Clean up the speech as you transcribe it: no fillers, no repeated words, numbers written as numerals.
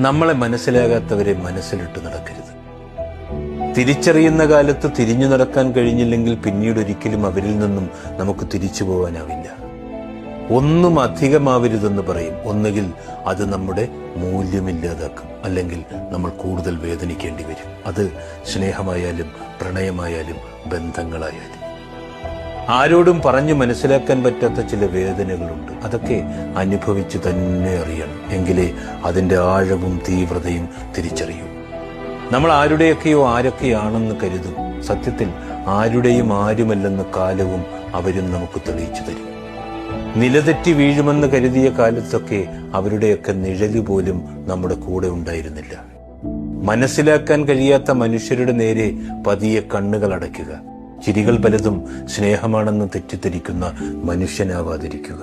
നമ്മളെ മനസ്സിലാകാത്തവരെ മനസ്സിലിട്ട് നടക്കരുത്. തിരിച്ചറിയുന്ന കാലത്ത് തിരിഞ്ഞു നടക്കാൻ കഴിഞ്ഞില്ലെങ്കിൽ പിന്നീട് ഒരിക്കലും അവരിൽ നിന്നും നമുക്ക് തിരിച്ചു പോകാനാവില്ല. ഒന്നും അധികമാവരുതെന്ന് പറയും. ഒന്നുകിൽ അത് നമ്മുടെ മൂല്യമില്ലാതാക്കും, അല്ലെങ്കിൽ നമ്മൾ കൂടുതൽ വേദനിക്കേണ്ടി വരും. അത് സ്നേഹമായാലും പ്രണയമായാലും ബന്ധങ്ങളായാലും. ആരോടും പറഞ്ഞു മനസ്സിലാക്കാൻ പറ്റാത്ത ചില വേദനകളുണ്ട്. അതൊക്കെ അനുഭവിച്ചു തന്നെ അറിയണം. എങ്കിലേ അതിൻ്റെ ആഴവും തീവ്രതയും തിരിച്ചറിയൂ. നമ്മൾ ആരുടെയൊക്കെയോ ആരൊക്കെയാണെന്ന് കരുതും. സത്യത്തിൽ ആരുടെയും ആരുമല്ലെന്ന് കാലവും അവരും നമുക്ക് തെളിയിച്ചു തരും. നിലതെറ്റി വീഴുമെന്ന് കരുതിയ കാലത്തൊക്കെ അവരുടെയൊക്കെ നിഴല് പോലും നമ്മുടെ കൂടെ ഉണ്ടായിരുന്നില്ല. മനസ്സിലാക്കാൻ കഴിയാത്ത മനുഷ്യരുടെ നേരെ പതിയെ കണ്ണുകൾ അടയ്ക്കുക. ചിരികൾ പലതും സ്നേഹമാണെന്ന് തെറ്റിദ്ധരിക്കുന്ന മനുഷ്യനാവാതിരിക്കുക.